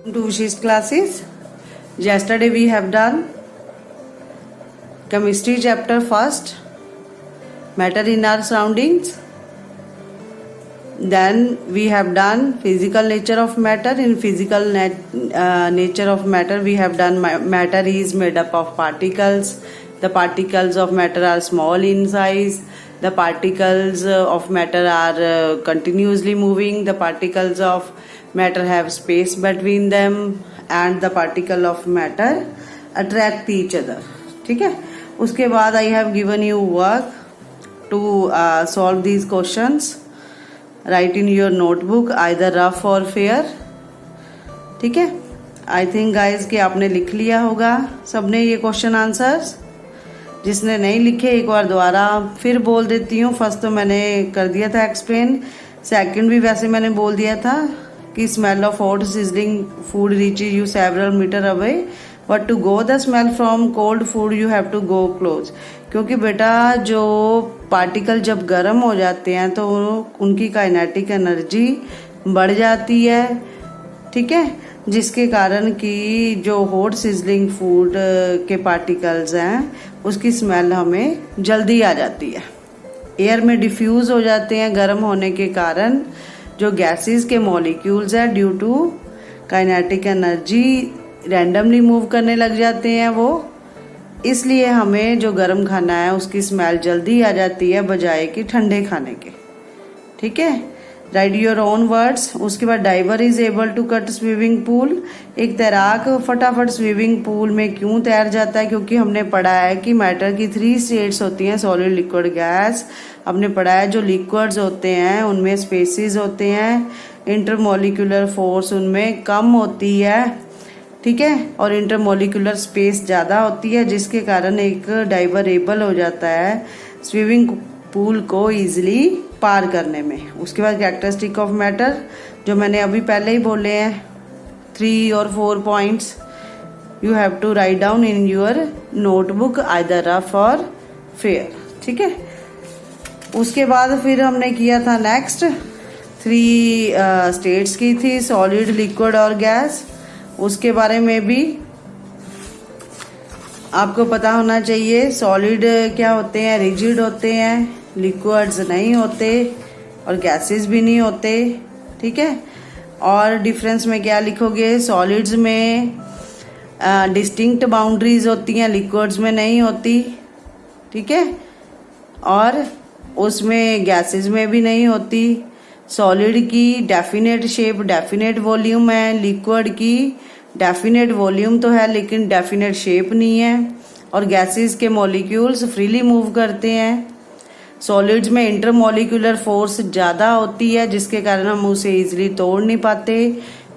To Vishish classes. Yesterday we have done chemistry chapter first, matter in our surroundings. Then we have done physical nature of matter. In physical nature of matter, we have done matter is made up of particles. The particles of matter are small in size. The particles of matter are continuously moving. The particles of matter have space between them, and the particle of matter attract each other. ठीक है. उसके बाद I have given you work to solve these questions. Write in your notebook either rough or fair. ठीक है. I think guys कि आपने लिख लिया होगा सबने ये क्वेश्चन आंसर्स. जिसने नहीं लिखे एक बार दोबारा फिर बोल देती हूँ. फर्स्ट तो मैंने कर दिया था एक्सप्लेन, सेकंड भी वैसे मैंने बोल दिया था कि smell of hot sizzling food reaches you several metres away, but to go the smell from cold food you have to go close. क्योंकि बेटा जो पार्टिकल जब गर्म हो जाते हैं तो उनकी काइनेटिक एनर्जी बढ़ जाती है. ठीक है. जिसके कारण कि जो हॉट सिजलिंग फूड के पार्टिकल्स हैं उसकी स्मेल हमें जल्दी आ जाती है. एयर में डिफ्यूज हो जाते हैं गर्म होने के कारण. जो गैसेस के मॉलिक्यूल्स हैं due to kinetic energy randomly move करने लग जाते हैं वो. इसलिए हमें जो गर्म खाना है उसकी स्मेल जल्दी आ जाती है बजाय कि ठंडे खाने के. ठीक है. Write your own words. उसके बाद diver is able to cut swimming pool. एक तैराक फटाफट स्विमिंग पूल में क्यों तैर जाता है? क्योंकि हमने पढ़ा है कि मैटर की 3 स्टेट्स होती हैं, सॉलिड लिक्विड गैस. हमने पढ़ा है जो लिक्विड्स होते हैं उनमें स्पेसिस होते हैं, इंटरमोलिकुलर फोर्स उनमें कम होती है. ठीक है. और इंटरमोलिकुलर स्पेस ज़्यादा होती है जिसके कारण एक डाइवर एबल हो जाता है स्विमिंग पूल को ईजिली पार करने में. उसके बाद कैरेक्टरिस्टिक ऑफ मैटर जो मैंने अभी पहले ही बोले हैं 3 और 4 points you have to write down in your notebook either rough और फेयर. ठीक है. उसके बाद फिर हमने किया था नेक्स्ट 3 स्टेट्स की थी, सॉलिड लिक्विड और गैस. उसके बारे में भी आपको पता होना चाहिए. सॉलिड क्या होते हैं? रिजिड होते हैं, लिक्विड्स नहीं होते और गैसेस भी नहीं होते. ठीक है. और डिफरेंस में क्या लिखोगे? सॉलिड्स में डिस्टिंक्ट बाउंड्रीज होती हैं, लिक्विड्स में नहीं होती. ठीक है. और उसमें गैसेस में भी नहीं होती. सॉलिड की डेफिनेट शेप डेफिनेट वॉल्यूम है, लिक्विड की डेफिनेट वॉल्यूम तो है लेकिन डेफिनेट शेप नहीं है. और गैसेस के मॉलिक्यूल्स फ्रीली मूव करते हैं. सॉलिड्स में इंटरमोलिकुलर फोर्स ज़्यादा होती है जिसके कारण हम उसे इजीली तोड़ नहीं पाते.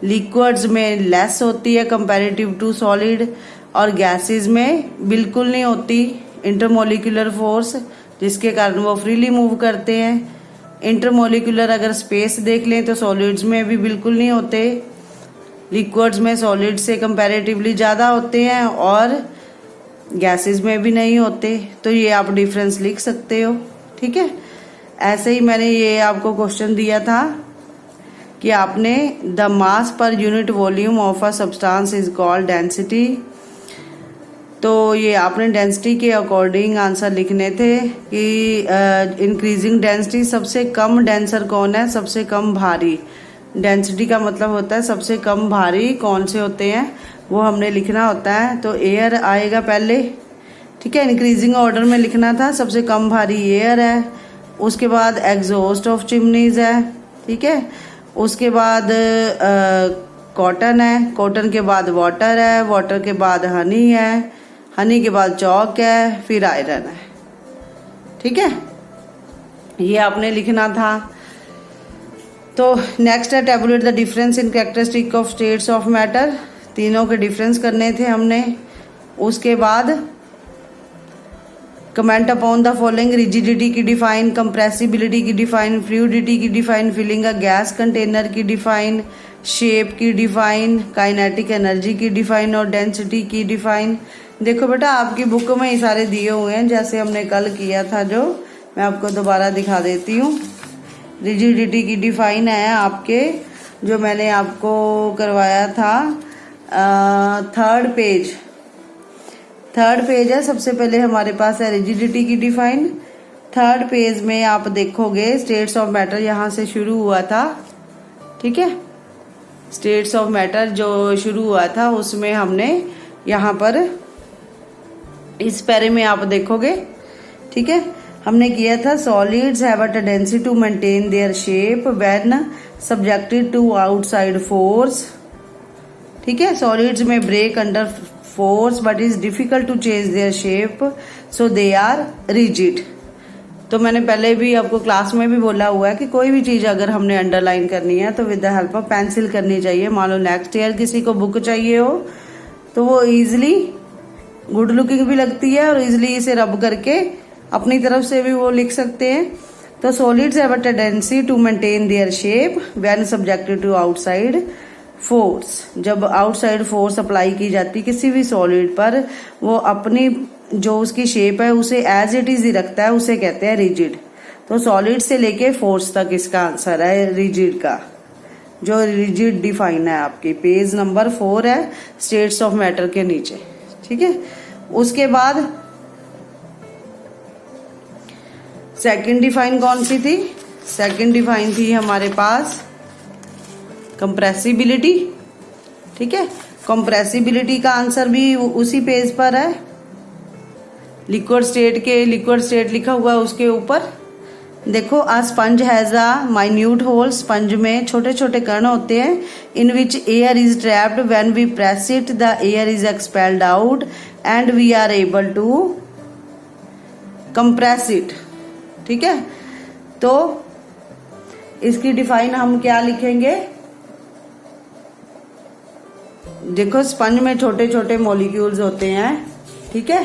लिक्विड्स में लेस होती है कंपैरेटिव टू सॉलिड. और गैसेस में बिल्कुल नहीं होती इंटरमोलिकुलर फोर्स जिसके कारण वो फ्रीली मूव करते हैं. इंटरमोलिकुलर अगर स्पेस देख लें तो सॉलिड्स में भी बिल्कुल नहीं होते. लिक्विड्स में सॉलिड से कंपैरेटिवली ज़्यादा होते हैं और गैसेस में भी नहीं होते. तो ये आप डिफरेंस लिख सकते हो. ठीक है. ऐसे ही मैंने ये आपको क्वेश्चन दिया था कि आपने the mass per unit volume of a substance is called density. तो ये आपने डेंसिटी के अकॉर्डिंग आंसर लिखने थे कि इंक्रीजिंग डेंसिटी सबसे कम डेंसर कौन है? सबसे कम भारी. डेंसिटी का मतलब होता है सबसे कम भारी कौन से होते हैं वो हमने लिखना होता है. तो एयर आएगा पहले. ठीक है. इंक्रीजिंग ऑर्डर में लिखना था. सबसे कम भारी एयर है. उसके बाद एग्जॉस्ट ऑफ चिमनीज है. ठीक है. उसके बाद कॉटन है. कॉटन के बाद वाटर है. वाटर के बाद हनी है. हनी के बाद चौक है. फिर आयरन है. ठीक है. ये आपने लिखना था. तो नेक्स्ट है tabulate the difference in characteristic of states of matter. तीनों के डिफरेंस करने थे हमने. उसके बाद comment upon the following. Rigidity की डिफाइन, कंप्रेसिबिलिटी की डिफाइन, फ्लूइडिटी की define, filling a gas container की डिफाइन, शेप की डिफाइन, काइनेटिक एनर्जी की डिफाइन और डेंसिटी की डिफाइन. देखो बेटा आपकी बुक में ये सारे दिए हुए हैं जैसे हमने कल किया था. जो मैं आपको दोबारा दिखा देती हूँ. रिजिडिटी की डिफाइन है आपके जो मैंने आपको करवाया था थर्ड पेज है। सबसे पहले हमारे पास है रिजिडिटी की डिफाइन। थर्ड पेज में आप देखोगे स्टेट्स ऑफ मैटर यहाँ से शुरू हुआ था, ठीक है। स्टेट्स ऑफ मैटर जो शुरू हुआ था उसमें हमने यहाँ पर इस पैरे में आप देखोगे, ठीक है, हमने किया था solids have a tendency to maintain their shape when subjected to outside force, ठीक है। सॉलिड्स में break under force but is difficult to change their shape so they are rigid. तो मैंने पहले भी आपको क्लास में भी बोला हुआ है कि कोई भी चीज अगर हमने अंडरलाइन करनी है तो with the help of pencil करनी चाहिए। मान लो नेक्स्ट ईयर किसी को बुक चाहिए हो तो वो इजिली गुड लुकिंग भी लगती है और इजिली इसे रब करके अपनी तरफ से भी वो लिख सकते हैं। तो solids have a tendency to maintain their shape when subjected to outside force. जब आउटसाइड फोर्स अप्लाई की जाती किसी भी सॉलिड पर, वो अपनी जो उसकी शेप है उसे एज इट इज ही रखता है, उसे कहते हैं रिजिड। तो सॉलिड से लेके फोर्स तक इसका आंसर है रिजिड का। जो रिजिड डिफाइन है आपकी पेज नंबर 4 है स्टेट्स ऑफ मैटर के नीचे, ठीक है। उसके बाद सेकंड डिफाइन कौन सी थी? सेकंड डिफाइन थी हमारे पास कंप्रेसिबिलिटी, ठीक है। कंप्रेसिबिलिटी का आंसर भी उसी पेज पर है। लिक्विड स्टेट लिखा हुआ है उसके ऊपर। देखो a sponge has a minute hole. Sponge में छोटे छोटे कण होते हैं। In which air is trapped when we press it the air is expelled out and we are able to compress it, ठीक है। तो इसकी डिफाइन हम क्या लिखेंगे? देखो स्पंज में छोटे छोटे मॉलिक्यूल्स होते हैं, ठीक है।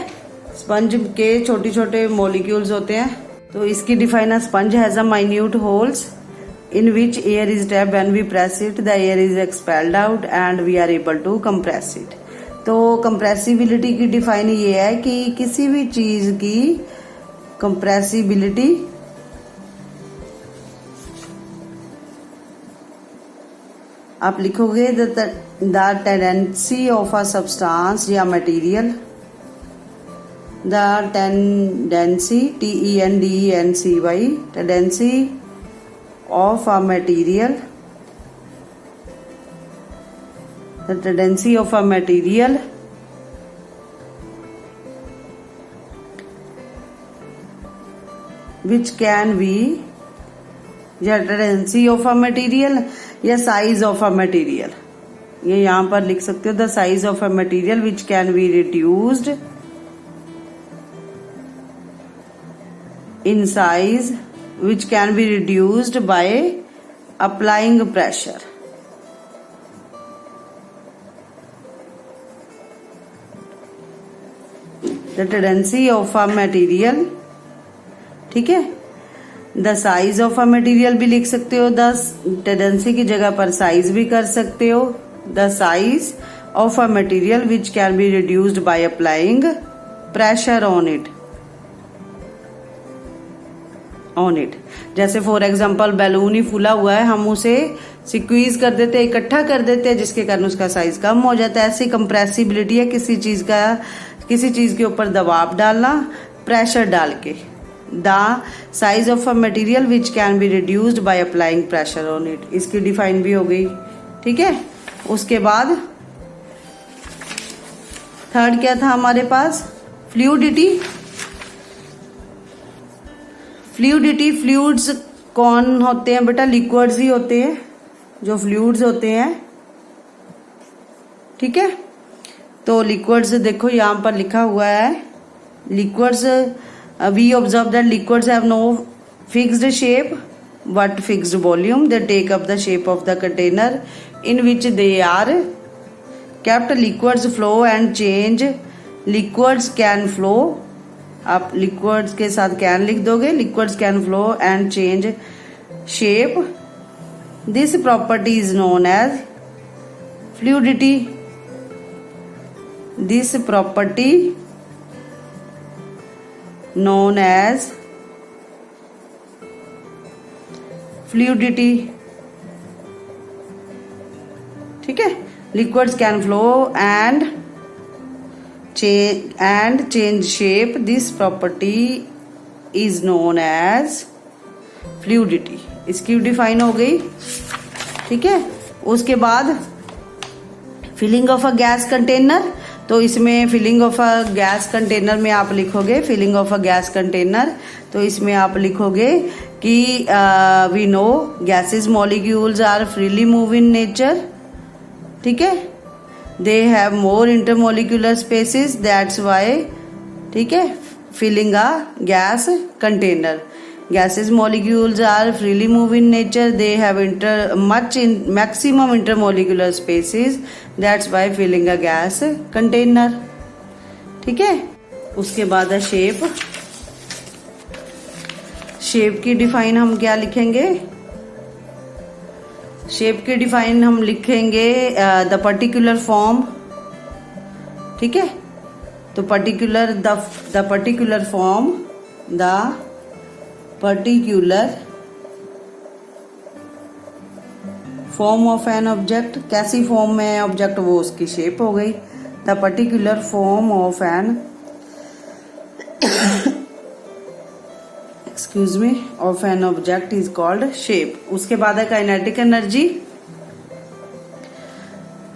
स्पंज के छोटे छोटे मॉलिक्यूल्स होते हैं। तो इसकी डिफाइन है sponge has a minute holes in which air is trapped when we press it the air is expelled out and we are able to compress it. तो कंप्रेसिबिलिटी की डिफाइन ये है कि किसी भी चीज की कंप्रेसिबिलिटी आप लिखोगे the tendency of a substance या material, the tendency TENDENCY tendency of a material, the tendency of a material which can be या टेंडेंसी ऑफ अ मटेरियल या साइज ऑफ अ मटेरियल, ये यहाँ पर लिख सकते हो the size of a material which can be reduced in size which can be reduced by applying pressure. The tendency of a material, ठीक है। The size of a material भी लिख सकते हो, द टेंडेंसी की जगह पर साइज भी कर सकते हो। The size of a material which can be reduced by applying pressure on it. जैसे फॉर एग्जाम्पल बैलून ही फूला हुआ है, हम उसे स्क्वीज कर देते हैं, इकट्ठा कर देते हैं, जिसके कारण उसका साइज कम हो जाता है। ऐसी कंप्रेसिबिलिटी है किसी चीज के ऊपर दबाव डालना प्रेशर डाल के। The size of a material which can be reduced by applying pressure on it, इसकी डिफाइन भी हो गई, ठीक है। उसके बाद थर्ड क्या था हमारे पास? फ्लूइडिटी। फ्लूइड्स कौन होते हैं बेटा? लिक्विड्स ही होते हैं जो फ्लूइड्स होते हैं, ठीक है। तो लिक्विड्स देखो यहाँ पर लिखा हुआ है liquids we observe that liquids have no fixed shape but fixed volume. They take up the shape of the container in which they are kept. Liquids flow and change. Liquids can flow. आप liquids के साथ can लिख दोगे. Liquids can flow and change shape. This property is known as fluidity. This property known as fluidity. ठीक है। Liquids can flow and change shape, this property is known as fluidity. इसकी define हो गई, ठीक है। उसके बाद filling of a gas container, तो इसमें filling of a gas container में आप लिखोगे filling of a gas container, तो इसमें आप लिखोगे कि we know gases molecules are freely move in nature, ठीक है। They have more intermolecular spaces, that's why, ठीक है, filling a gas container. Gases molecules are freely move in nature. They have maximum intermolecular spaces. That's why filling a gas container. ठीक है। उसके बाद है shape. Shape की define हम क्या लिखेंगे? शेप की डिफाइन हम लिखेंगे द पर्टिकुलर फॉर्म, ठीक है। तो particular the particular form, the particular form of an object, कैसी फॉर्म में है ऑब्जेक्ट वो उसकी शेप हो गई। The particular form of an excuse me of an object is called shape. उसके बाद है काइनेटिक एनर्जी।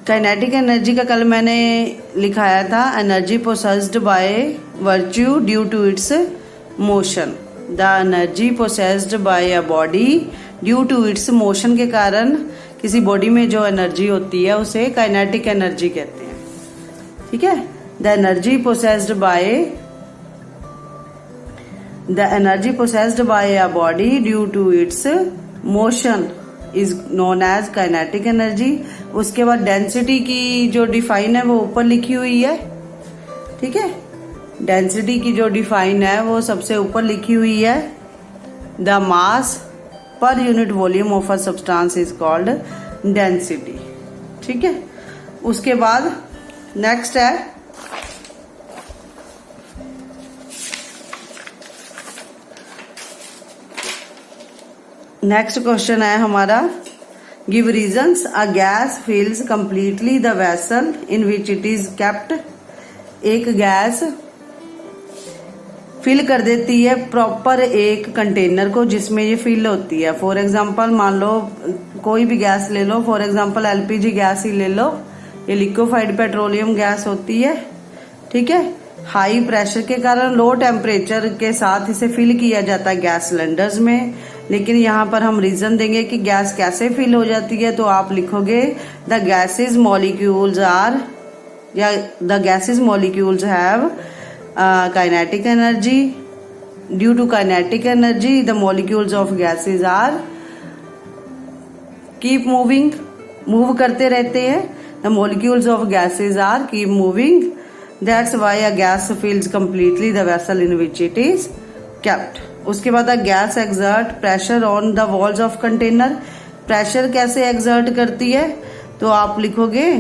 काइनेटिक एनर्जी का कल मैंने लिखाया था, energy possessed by virtue due to its motion. The energy possessed by a body due to its motion, के कारण किसी बॉडी में जो एनर्जी होती है उसे काइनेटिक एनर्जी कहते हैं, ठीक है। The energy possessed by a body due to its motion is known as kinetic energy. उसके बाद डेंसिटी की जो डिफाइन है वो ऊपर लिखी हुई है, ठीक है। डेंसिटी की जो डिफाइन है वो सबसे ऊपर लिखी हुई है, the mass per unit volume of a substance is called density, ठीक है। उसके बाद नेक्स्ट है नेक्स्ट क्वेश्चन है हमारा, give reasons a gas fills completely the vessel in which it is kept. एक गैस फिल कर देती है प्रॉपर एक कंटेनर को जिसमें ये फिल होती है। फॉर एग्जांपल मान लो कोई भी गैस ले लो, फॉर एग्जांपल एलपीजी गैस ही ले लो, ये लिक्विफाइड पेट्रोलियम गैस होती है, ठीक है। हाई प्रेशर के कारण लो टेम्परेचर के साथ इसे फिल किया जाता है गैस सिलेंडर्स में। लेकिन यहाँ पर हम रीजन देंगे कि गैस कैसे फिल हो जाती है, तो आप लिखोगे द गैसेज मॉलिक्यूल्स आर, या the gases molecules have kinetic energy. Due to kinetic energy, the molecules of gases are keep moving, move करते रहते हैं। The molecules of gases are keep moving. That's why a gas fills completely the vessel in which it is kept. उसके बाद a gas exert pressure on the walls of container. Pressure कैसे exert करती है, तो आप लिखोगे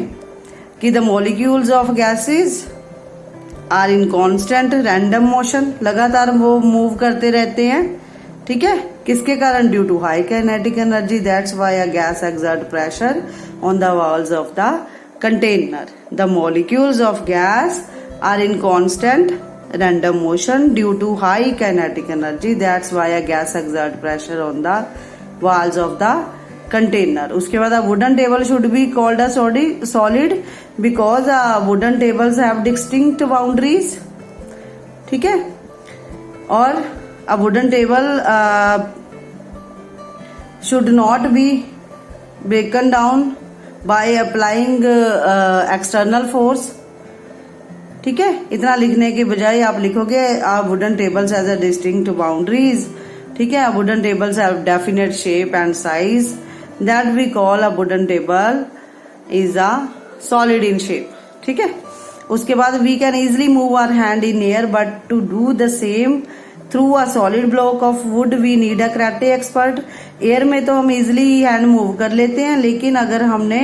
कि the molecules of gases are in constant random motion, लगातार वो मूव करते रहते हैं, ठीक है। किसके कारण? Due to high kinetic energy, that's why a gas exert pressure on the walls of the container. The molecules of gas are in constant random motion due to high kinetic energy, that's why a gas exert pressure on the walls of the container. उसके बाद wooden table should be called a solid because wooden tables have distinct boundaries, ठीक है। और a wooden table should not be broken down by applying external force, ठीक है। इतना लिखने के बजाय आप लिखोगे a wooden tables has a distinct boundaries, ठीक है। A wooden tables have definite shape and size, that we call a wooden table is a solid in shape, ठीक है। उसके बाद we can easily move our hand in air, but to do the same through a solid block of wood we need a karate expert. Air में तो हम easily hand move कर लेते हैं, लेकिन अगर हमने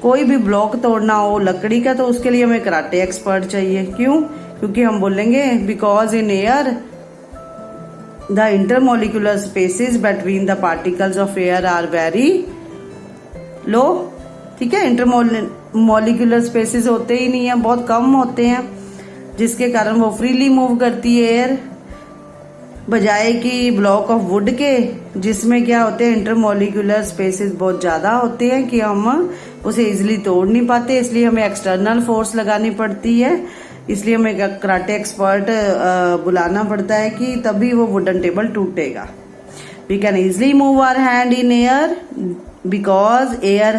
कोई भी ब्लॉक तोड़ना हो लकड़ी का तो उसके लिए हमें कराटे एक्सपर्ट चाहिए। क्यों? क्योंकि हम बोलेंगे because in air the intermolecular spaces between the particles of air are very low, ठीक है। इंटरमोलिकुलर स्पेसेस होते ही नहीं है, बहुत कम होते हैं, जिसके कारण वो फ्रीली मूव करती है एयर, बजाय कि ब्लॉक ऑफ वुड के, जिसमें क्या होते हैं इंटरमोलिकुलर स्पेसेस बहुत ज्यादा होते हैं कि हम उसे इजिली तोड़ नहीं पाते, इसलिए हमें एक्सटर्नल फोर्स लगानी पड़ती है। इसलिए हमें कराटे एक्सपर्ट बुलाना पड़ता है कि तभी वो वुडन टेबल टूटेगा। We can easily move our hand in air because air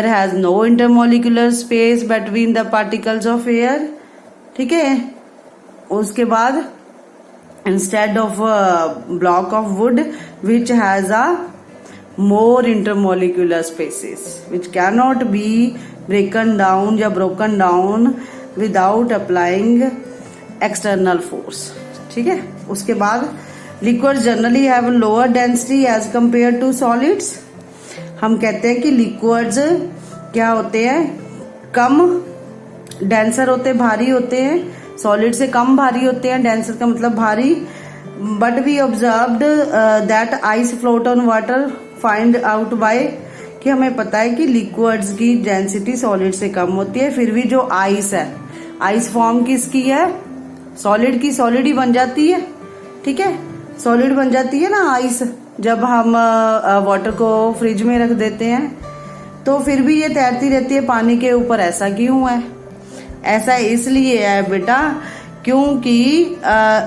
has no intermolecular space between the particles of air. ठीक है। उसके बाद instead of a block of wood which has a more intermolecular spaces which cannot be broken down without applying external force। ठीक है। उसके बाद liquids generally have a lower density as compared to solids। हम कहते हैं कि liquids क्या होते हैं, कम डेंसर होते, भारी होते हैं, सॉलिड से कम भारी होते हैं, डेंसर का मतलब भारी। But we observed that ice float on water find out by, कि हमें पता है कि लिक्विड्स की डेंसिटी सॉलिड से कम होती है, फिर भी जो आइस है, आइस फॉर्म किसकी है, सॉलिड की, सॉलिड ही बन जाती है। ठीक है। सॉलिड बन जाती है ना आइस, जब हम वाटर को फ्रिज में रख देते हैं, तो फिर भी ये तैरती रहती है पानी के ऊपर। ऐसा क्यों है? ऐसा इसलिए है बेटा क्योंकि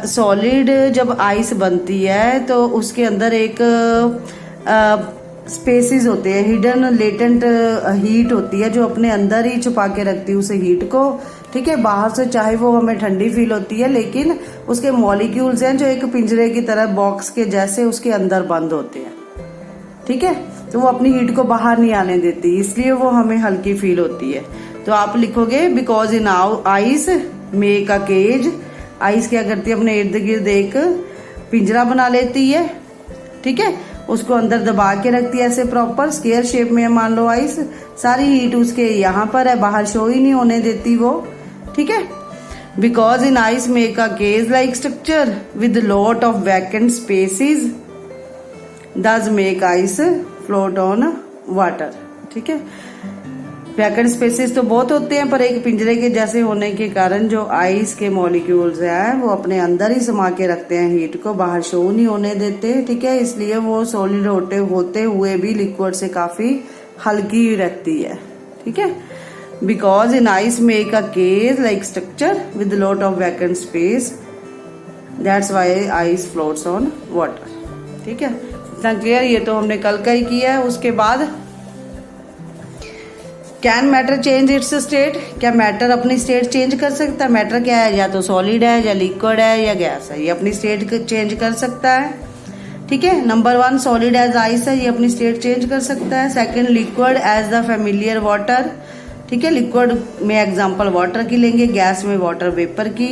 सॉलिड जब आइस बनती है तो उसके अंदर एक स्पेसिस होते हैं, हिडन लेटेंट हीट होती है जो अपने अंदर ही छुपा के रखती है उसे हीट को। ठीक है। बाहर से चाहे वो हमें ठंडी फील होती है, लेकिन उसके मॉलिक्यूल्स हैं जो एक पिंजरे की तरह बॉक्स के जैसे उसके अंदर बंद होते हैं। ठीक है। तो वो अपनी हीट को बाहर नहीं आने देती, इसलिए वो हमें हल्की फील होती है। तो आप लिखोगे because in ice make a cage. Ice क्या करती है, अपने इर्द गिर्द एक पिंजरा बना लेती है। ठीक है। उसको अंदर दबा के रखती है ऐसे प्रॉपर स्क्वायर शेप में। मान लो आइस, सारी हीट उसके यहाँ पर है, बाहर शो ही नहीं होने देती वो। ठीक है। Because in ice make a cage like structure with lot of vacant spaces does make ice float on water. ठीक है। वैकेंट स्पेसेस तो बहुत होते हैं, पर एक पिंजरे के जैसे होने के कारण जो आइस के मॉलिक्यूल्स हैं वो अपने अंदर ही समा के रखते हैं हीट को, बाहर शो नहीं होने देते। ठीक है। इसलिए वो सॉलिड होते हुए भी लिक्विड से काफी हल्की रहती है। ठीक है। Because in ice make a cage like structure with lot of vacant space, that's why ice floats on water. ठीक है। इतना क्लियर? ये तो हमने कल का ही किया है। उसके बाद can matter change it's state, क्या मैटर अपनी स्टेट चेंज कर सकता है? मैटर क्या है, या तो सॉलिड है या लिक्विड है या गैस है, ये अपनी स्टेट चेंज कर सकता है। ठीक है। नंबर 1 सॉलिड एज आइस है, ये अपनी स्टेट चेंज कर सकता है। Second liquid as the familiar water. ठीक है। लिक्विड में एग्जांपल वाटर की लेंगे, गैस में वाटर वेपर की।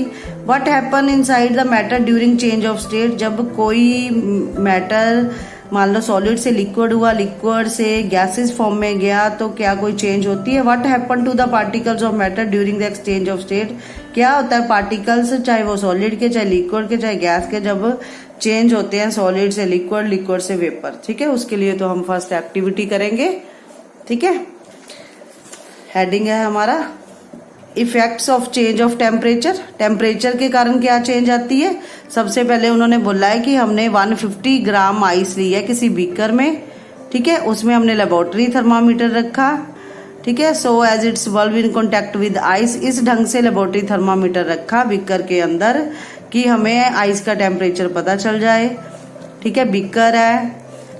What happen inside the matter during change of state, जब कोई मैटर मान लो सॉलिड से लिक्विड हुआ, लिक्विड से गैसेस फॉर्म में गया, तो क्या कोई चेंज होती है? What happen to the particles of matter during the exchange of state, क्या होता है पार्टिकल्स, चाहे वो सॉलिड के, चाहे लिक्विड के, चाहे गैस के, जब चेंज होते हैं सॉलिड से लिक्विड, लिक्विड से वेपर। ठीक है। उसके लिए तो हम फर्स्ट एक्टिविटी करेंगे। ठीक है। हेडिंग है हमारा effects of change of temperature. Temperature के कारण क्या चेंज आती है? सबसे पहले उन्होंने बोला है कि हमने 150 ग्राम आइस ली है किसी बीकर में। ठीक है। उसमें हमने लेबोरेटरी थर्मामीटर रखा। ठीक है। So as its bulb in contact with ice, इस ढंग से लेबोरेटरी थर्मामीटर रखा बीकर के अंदर कि हमें आइस का टेम्परेचर पता चल जाए। ठीक है। बीकर है,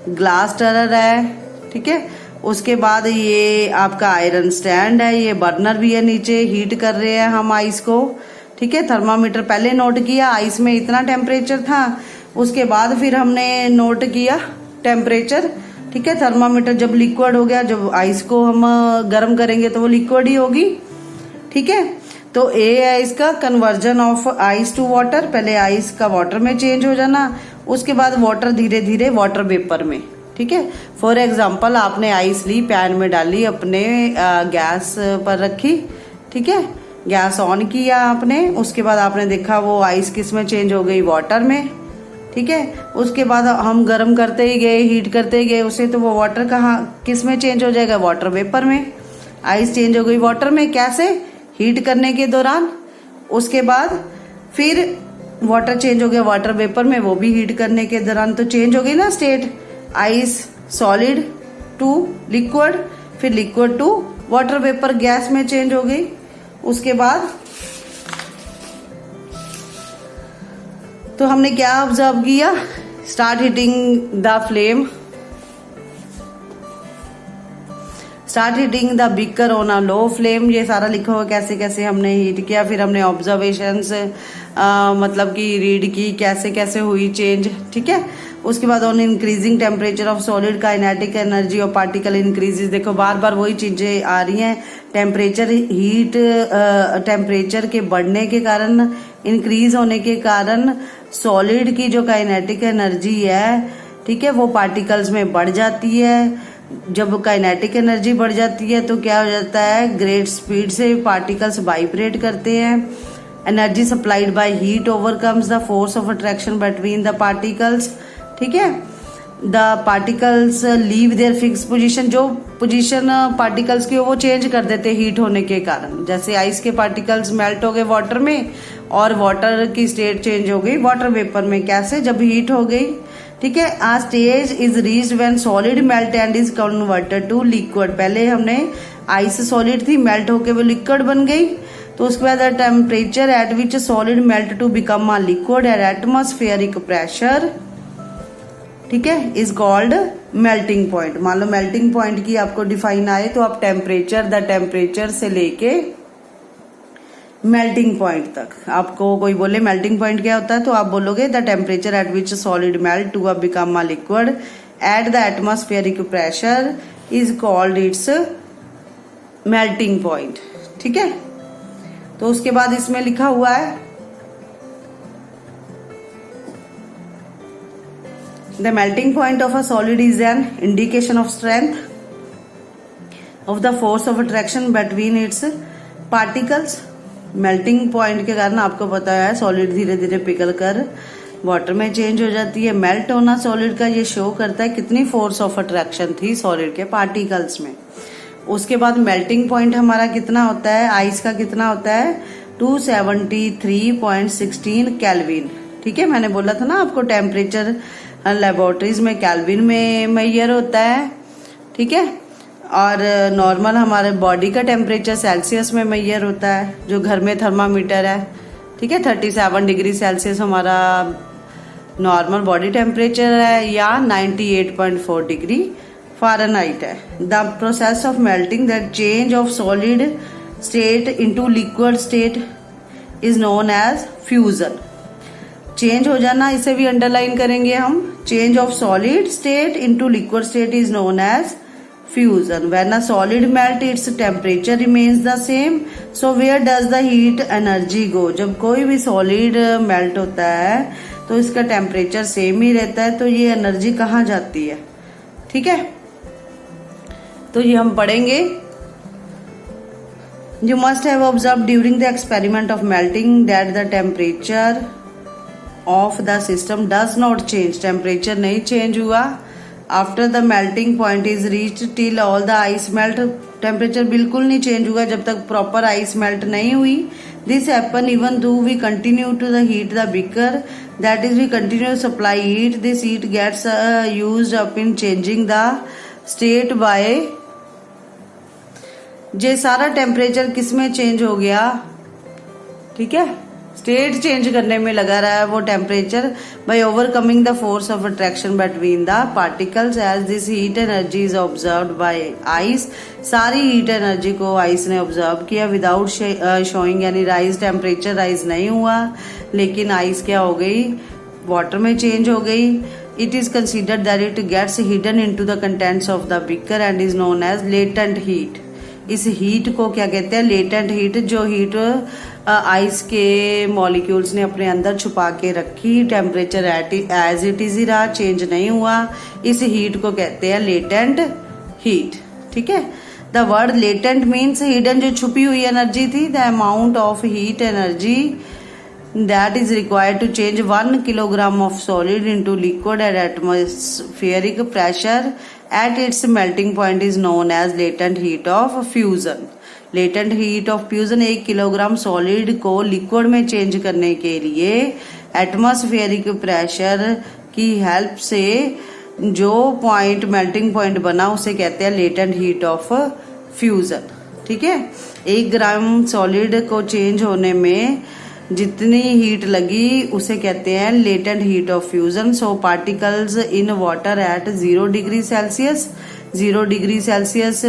ग्लास टरर है। ठीक है। उसके बाद ये आपका आयरन स्टैंड है, ये बर्नर भी है, नीचे हीट कर रहे हैं हम आइस को। ठीक है। थर्मामीटर पहले नोट किया, आइस में इतना टेम्परेचर था, उसके बाद फिर हमने नोट किया टेम्परेचर। ठीक है। थर्मामीटर जब लिक्विड हो गया, जब आइस को हम गर्म करेंगे तो वो लिक्विड ही होगी। ठीक है। तो ए है इसका conversion of ice to water, पहले आइस का वाटर में चेंज हो जाना, उसके बाद वाटर धीरे धीरे वाटर वेपर में। ठीक है। फॉर एग्जाम्पल आपने आइस ली, पैन में डाली, अपने गैस पर रखी। ठीक है। गैस ऑन किया आपने, उसके बाद आपने देखा वो आइस किस में चेंज हो गई, वाटर में। ठीक है। उसके बाद हम गर्म करते ही गए, हीट करते ही गए उसे, तो वो वाटर कहाँ किस में चेंज हो जाएगा, वाटर वेपर में। आइस चेंज हो गई वाटर में, कैसे, हीट करने के दौरान। उसके बाद फिर वाटर चेंज हो गया वाटर वेपर में, वो भी हीट करने के दौरान। तो चेंज हो गई ना state, ice solid to liquid, फिर liquid to water vapour, gas में चेंज हो गई। उसके बाद तो हमने क्या ऑब्जर्व किया, start heating the flame, start heating the beaker on a low flame. ये सारा लिखा हुआ कैसे कैसे हमने हीट किया। फिर हमने ऑब्जर्वेशंस मतलब कि रीड की कैसे कैसे हुई चेंज, ठीक है। उसके बाद on increasing temperature of solid kinetic energy of particle increases. देखो बार बार वही चीजें आ रही हैं, टेम्परेचर हीट टेम्परेचर के बढ़ने के कारण, इंक्रीज होने के कारण सॉलिड की जो काइनेटिक एनर्जी है, ठीक है, वो पार्टिकल्स में बढ़ जाती है। जब काइनेटिक एनर्जी बढ़ जाती है तो क्या हो जाता है, ग्रेट स्पीड से पार्टिकल्स वाइब्रेट करते हैं। Energy supplied by heat overcomes the force of attraction between the particles, ठीक है। The particles leave their fix position, जो पोजीशन पार्टिकल्स की वो चेंज कर देते हीट होने के कारण। जैसे आइस के पार्टिकल्स मेल्ट हो गए वाटर में और वाटर की स्टेट चेंज हो गई वाटर वेपर में, कैसे, जब हीट हो गई, ठीक है। A stage is reached when solid melt and is converted to liquid. पहले हमने आइस सॉलिड थी, मेल्ट होके वो लिक्विड बन गई। तो उसके बाद temperature at which solid melt to become a liquid at atmospheric pressure, ठीक है, इज कॉल्ड मेल्टिंग पॉइंट। मान लो मेल्टिंग पॉइंट की आपको डिफाइन आए तो आप टेम्परेचर, द टेम्परेचर से लेके मेल्टिंग पॉइंट तक, आपको कोई बोले मेल्टिंग पॉइंट क्या होता है तो आप बोलोगे the temperature at which solid melt to become a liquid at the atmospheric pressure is called its melting point, ठीक है। तो उसके बाद इसमें लिखा हुआ है the melting point of a solid is an indication of strength of the force of attraction between its particles. Melting point के कारण आपको पता है सॉलिड धीरे धीरे पिघल कर वाटर में चेंज हो जाती है। मेल्ट होना सॉलिड का ये शो करता है कितनी फोर्स ऑफ अट्रैक्शन थी सॉलिड के पार्टिकल्स में। उसके बाद मेल्टिंग पॉइंट हमारा कितना होता है, आइस का कितना होता है, 273.16 केल्विन, ठीक है। मैंने बोला था ना आपको टेम्परेचर लेबोरेटरीज में केल्विन में मेजर होता है, ठीक है। और नॉर्मल हमारे बॉडी का टेम्परेचर सेल्सियस में मेजर होता है, जो घर में थर्मामीटर है, ठीक है। 37 डिग्री सेल्सियस हमारा नॉर्मल बॉडी टेम्परेचर है, या 98.4 डिग्री फ़ारेनहाइट है। The process of melting, the change of solid state into liquid state is known as fusion. Change हो जाना, इसे भी अंडरलाइन करेंगे हम। Change of solid state into liquid state is known as fusion. When a solid melt, its temperature remains the same. So where does the heat energy go? जब कोई भी solid melt होता है तो इसका टेम्परेचर सेम ही रहता है, तो ये एनर्जी कहाँ जाती है, ठीक है। तो ये हम पढ़ेंगे। You must have observed during the experiment of melting that the temperature of the system does not change. Temperature नहीं चेंज हुआ after the melting point is reach till all the ice melt. Temperature बिल्कुल नहीं change हुआ जब तक proper ice melt नहीं हुई। This happen even though we continue to the heat the beaker, that is we continue supply heat. This heat gets used up in changing the state by. ये सारा temperature किस में change हो गया, ठीक है, स्टेट चेंज करने में लगा रहा है वो temperature, by overcoming the force of attraction between the particles as this heat energy is observed by ice. सारी हीट एनर्जी को आइस ने ऑब्जर्व किया without showing any rise. Temperature rise नहीं हुआ, लेकिन आइस क्या हो गई, वाटर में चेंज हो गई। It is considered that it gets hidden into the contents of the beaker and is known as latent heat. इस हीट को क्या कहते हैं, लेटेंट हीट। जो हीट आइस के मॉलिक्यूल्स ने अपने अंदर छुपा के रखी, टेम्परेचर एज इट इज ही रहा, चेंज नहीं हुआ, इस हीट को कहते हैं लेटेंट हीट, ठीक है। The word latent means hidden, जो छुपी हुई एनर्जी थी। The amount of heat energy that is required to change 1 kilogram of solid into liquid at atmospheric pressure at its melting point is known as latent heat of fusion. latent heat of fusion 1 kilogram solid को liquid में change करने के लिए atmospheric pressure की help से जो point melting point बना उसे कहते हैं लेटेंट हीट ऑफ फ्यूजन। ठीक है, 1 ग्राम सॉलिड को चेंज होने में जितनी हीट लगी उसे कहते हैं latent heat of fusion. So particles in water at 0 degree Celsius, 0 degree Celsius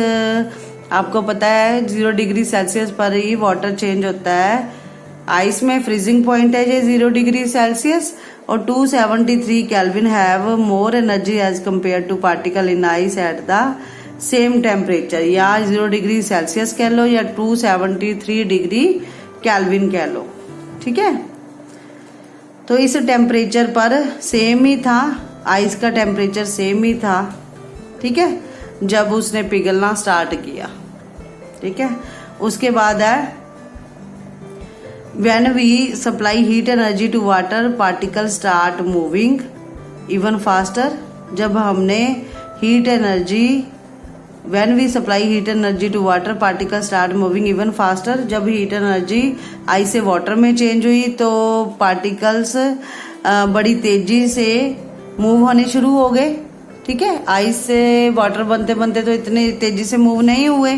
आपको पता है 0 डिग्री सेल्सियस पर ही वाटर चेंज होता है। आइस में फ्रीजिंग पॉइंट है ये 0 डिग्री सेल्सियस और 273 kelvin have more energy as compare to particle in ice at the same temperature. या 0 डिग्री सेल्सियस कह लो या 273 डिग्री केल्विन कह लो। ठीक है, तो इस टेम्परेचर पर सेम ही था, आइस का टेम्परेचर सेम ही था। ठीक है, जब उसने पिघलना स्टार्ट किया। ठीक है, उसके बाद है when we supply heat energy to water particle start moving even faster. जब हमने heat energy When we supply heat energy to water, particles start moving even faster. जब हीट एनर्जी आइस से वाटर में चेंज हुई तो particles बड़ी तेजी से मूव होने शुरू हो गए। ठीक है, आइस से वाटर बनते बनते तो इतने तेजी से मूव नहीं हुए।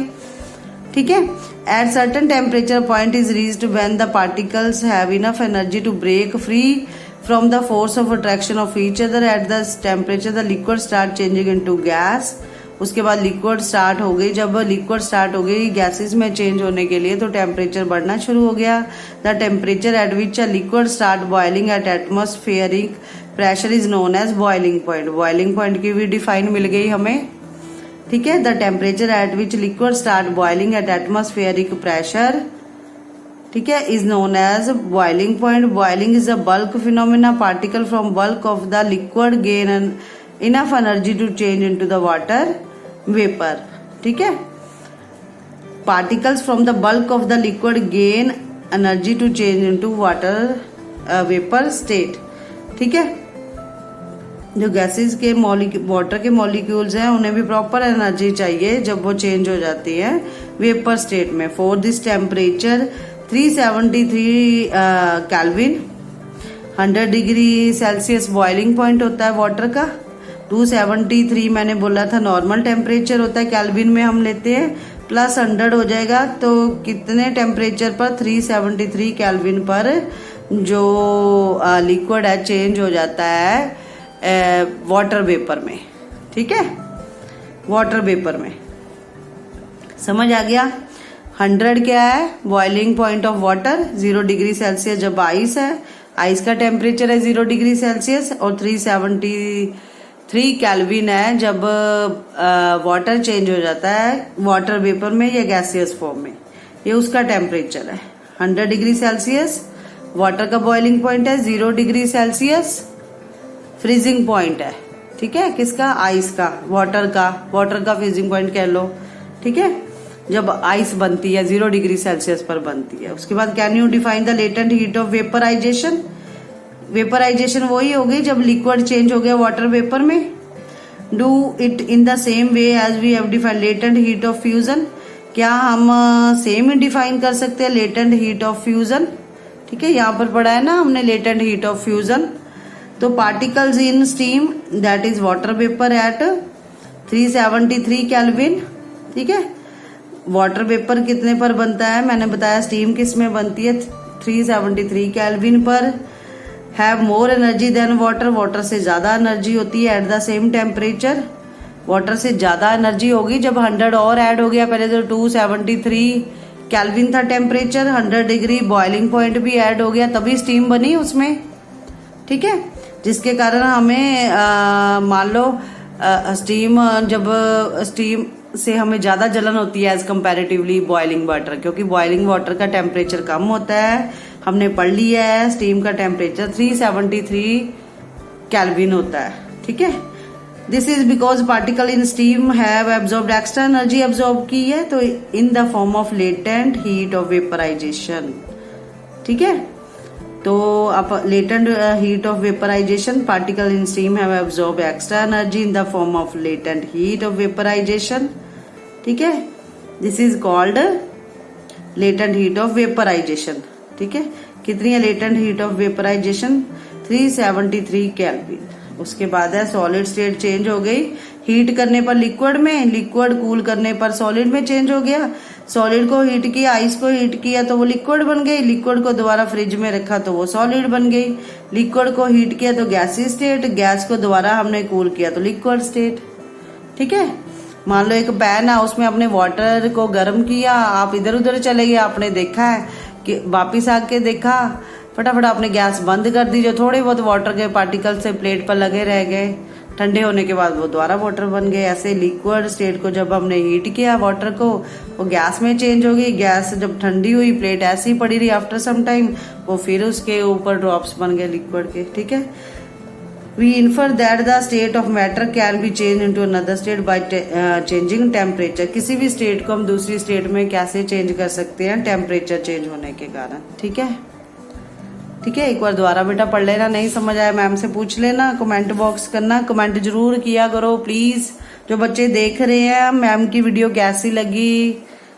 ठीक है, at certain temperature point is reached when the particles have enough energy to break free from the force of attraction of each other. At the temperature the liquid start changing into gas. उसके बाद liquid start हो गई। जब liquid start हो गई gases में change होने के लिए तो टेम्परेचर बढ़ना शुरू हो गया। The temperature at which a liquid start boiling at atmospheric pressure is known as boiling point. Boiling point की भी डिफाइन मिल गई हमें। ठीक है, the temperature at which liquid start boiling at atmospheric pressure, ठीक है, is known as boiling point. Boiling is a bulk phenomena. Particle from bulk of the liquid gain enough energy to change into the water vapor. ठीक है, particles from the bulk of the liquid gain energy to change into water vapor state. ठीक है, जो gases के water के molecules हैं उन्हें भी प्रॉपर एनर्जी चाहिए जब वो चेंज हो जाती है वेपर स्टेट में। For this temperature 373 kelvin, 100 degree Celsius boiling point होता है वाटर का। 273 मैंने बोला था नॉर्मल टेम्परेचर होता है, केल्विन में हम लेते हैं, प्लस 100 हो जाएगा तो कितने टेम्परेचर पर 373 केल्विन पर जो लिक्विड है चेंज हो जाता है वाटर वेपर में। ठीक है, वाटर वेपर में समझ आ गया। 100 क्या है, boiling point of water. 0 degree Celsius जब आइस है, आइस का टेम्परेचर है 0 डिग्री सेल्सियस और 373 केल्विन है जब वाटर चेंज हो जाता है वाटर वेपर में या गैसियस फॉर्म में, ये उसका टेम्परेचर है। 100 डिग्री सेल्सियस वाटर का बॉइलिंग पॉइंट है, 0 डिग्री सेल्सियस फ्रीजिंग पॉइंट है। ठीक है, किसका, आइस का, वाटर का फ्रीजिंग पॉइंट कह लो। ठीक है, जब आइस बनती है 0 डिग्री सेल्सियस पर बनती है। उसके बाद can you define the latent heat of vaporisation. Vaporisation वही हो गई जब लिक्विड चेंज हो गया वाटर वेपर में। Do it in the same way as we have defined latent heat of fusion. क्या हम सेम ही डिफाइन कर सकते हैं लेटेंट हीट ऑफ फ्यूजन। ठीक है, यहाँ पर पढ़ा है ना हमने लेटेंट हीट ऑफ फ्यूजन। तो particles in steam that is water vapour eight 373 kelvin. ठीक है, वाटर वेपर कितने पर बनता है मैंने बताया, स्टीम किस में बनती है 373 केल्विन पर। Have more energy than water, water से ज्यादा एनर्जी होती है at the same temperature. Water से ज्यादा एनर्जी होगी जब 100 और ऐड हो गया, पहले तो 273 केल्विन था टेम्परेचर, 100 डिग्री बॉइलिंग पॉइंट भी ऐड हो गया तभी स्टीम बनी उसमें। ठीक है, जिसके कारण हमें मान लो स्टीम से हमें ज्यादा जलन होती है एज कंपैरेटिवली बॉइलिंग वाटर, क्योंकि बॉइलिंग वाटर का टेम्परेचर कम होता है। हमने पढ़ लिया है स्टीम का टेम्परेचर 373 केल्विन होता है। ठीक है, this is because particle in steam have absorbed extra energy absorb की है तो in the form of latent heat of vaporisation. ठीक है, तो अब latent heat of vaporisation, particle in steam have absorb extra energy in the form of latent heat of vaporisation. ठीक है, this is called latent heat of vaporisation. ठीक है, कितनी है latent heat of vaporisation? 373 kelvin. उसके बाद है solid state change हो गई, हीट करने पर लिक्विड में, लिक्विड कूल करने पर सॉलिड में चेंज हो गया। सॉलिड को हीट किया, आइस को हीट किया तो वो लिक्विड बन गई, लिक्विड को दोबारा फ्रिज में रखा तो वो सॉलिड बन गई। लिक्विड को हीट किया तो गैसी स्टेट, गैस को दोबारा हमने कूल किया तो लिक्विड स्टेट। ठीक है, मान लो एक पैन है, उसमें आपने वाटर को गर्म किया, आप इधर उधर चले गए, आपने देखा है कि वापिस आके देखा, फटाफट आपने गैस बंद कर दी, जो थोड़े बहुत वाटर के पार्टिकल से प्लेट पर लगे रह गए, ठंडे होने के बाद वो दोबारा वाटर बन गए। ऐसे लिक्विड स्टेट को जब हमने हीट किया वाटर को, वो गैस में चेंज हो गई। गैस जब ठंडी हुई, प्लेट ऐसी ही पड़ी रही, आफ्टर सम टाइम वो फिर उसके ऊपर ड्रॉप्स बन गए लिक्विड के। ठीक है, we infer that the state of matter can be change into another state by changing temperature. किसी भी स्टेट को हम दूसरी स्टेट में कैसे चेंज कर सकते हैं? टेम्परेचर चेंज होने के कारण। ठीक है, ठीक है, एक बार दोबारा बेटा पढ़ लेना, नहीं समझ आया मैम से पूछ लेना, कमेंट बॉक्स करना, कमेंट जरूर किया करो प्लीज। जो बच्चे देख रहे हैं मैम की वीडियो कैसी लगी।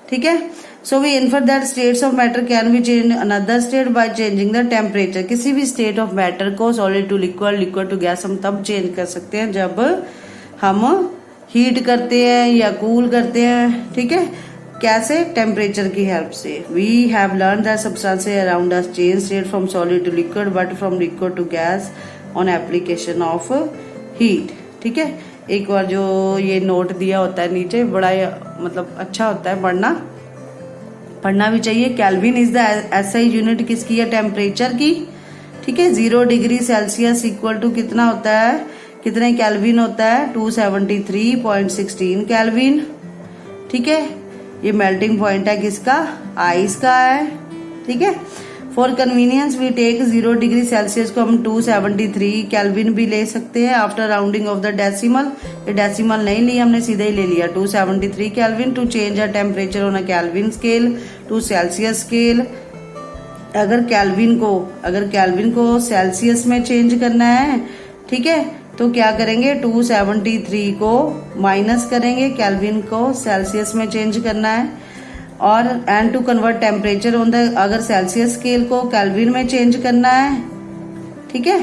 ठीक है, so we infer that states of matter can be change another state by changing the temperature. किसी भी स्टेट ऑफ मैटर को solid to liquid, liquid to gas हम तब चेंज कर सकते हैं जब हम हीट करते हैं या कूल करते हैं। ठीक है, कैसे? टेम्परेचर की हेल्प से। We have learn that substances around us change state from solid to liquid but from liquid to gas on application of heat. ठीक है, एक बार जो ये नोट दिया होता है नीचे, बड़ा मतलब अच्छा होता है, पढ़ना भी चाहिए। Kelvin is the SI unit किसकी है? टेम्परेचर की। ठीक है, 0 डिग्री सेल्सियस इक्वल टू कितना होता है, कितने केल्विन होता है? 273.16 केल्विन। ठीक है, ये मेल्टिंग पॉइंट है किसका? आइस का है। ठीक है, for convenience we take 0 degree Celsius को हम 273 केल्विन भी ले सकते हैं after rounding off the decimal. ये डेसिमल नहीं लिया हमने, सीधा ही ले लिया 273 kelvin to change a temperature on a kelvin scale to Celsius scale. अगर केल्विन को सेल्सियस में चेंज करना है, ठीक है, तो क्या करेंगे? 273 को माइनस करेंगे, केल्विन को सेल्सियस में चेंज करना है। और and to convert temperature on the, अगर सेल्सियस स्केल को केल्विन में चेंज करना है, ठीक है,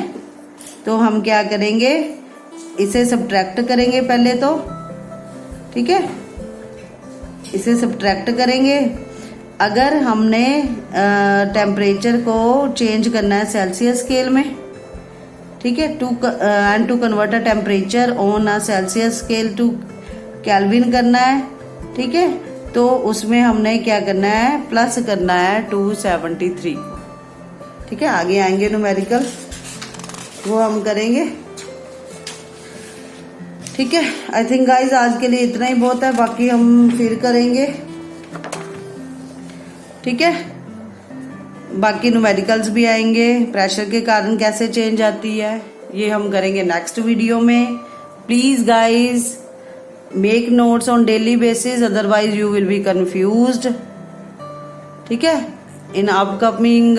तो हम क्या करेंगे? इसे सब्ट्रैक्ट करेंगे पहले तो। ठीक है, इसे सब्ट्रैक्ट करेंगे। अगर हमने टेम्परेचर को चेंज करना है सेल्सियस स्केल में, ठीक है, and to convert a temperature on a Celsius scale to kelvin करना है। ठीक है, तो उसमें हमने क्या करना है? प्लस करना है 273। ठीक है, आगे आएंगे न्यूमेरिकल, वो हम करेंगे। ठीक है, आई थिंक गाइज आज के लिए इतना ही बहुत है, बाकी हम फिर करेंगे। ठीक है, बाकी न्यूमेरिकल्स भी आएंगे, प्रेशर के कारण कैसे चेंज आती है, ये हम करेंगे नेक्स्ट वीडियो में। Please guys make notes on daily basis, otherwise you will be confused. ठीक है, इन अपकमिंग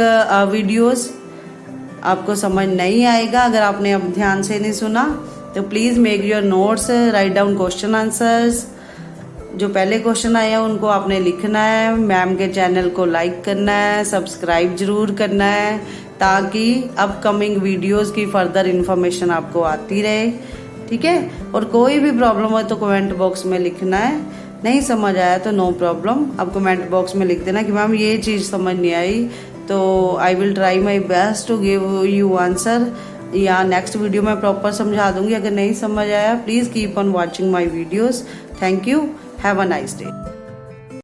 वीडियोस आपको समझ नहीं आएगा अगर आपने अब ध्यान से नहीं सुना, तो please make your notes, write down question answers. जो पहले क्वेश्चन आए हैं उनको आपने लिखना है, मैम के चैनल को लाइक करना है, सब्सक्राइब जरूर करना है, ताकि अपकमिंग वीडियोस की फर्दर इन्फॉर्मेशन आपको आती रहे। ठीक है, और कोई भी प्रॉब्लम हो तो कमेंट बॉक्स में लिखना है, नहीं समझ आया तो नो प्रॉब्लम, आप कमेंट बॉक्स में लिख देना कि मैम ये चीज़ समझ नहीं आई, तो I will try my best to give you answer, या नेक्स्ट वीडियो में प्रॉपर समझा दूंगी। अगर नहीं समझ आया please keep on watching my videos. Thank you, have a nice day.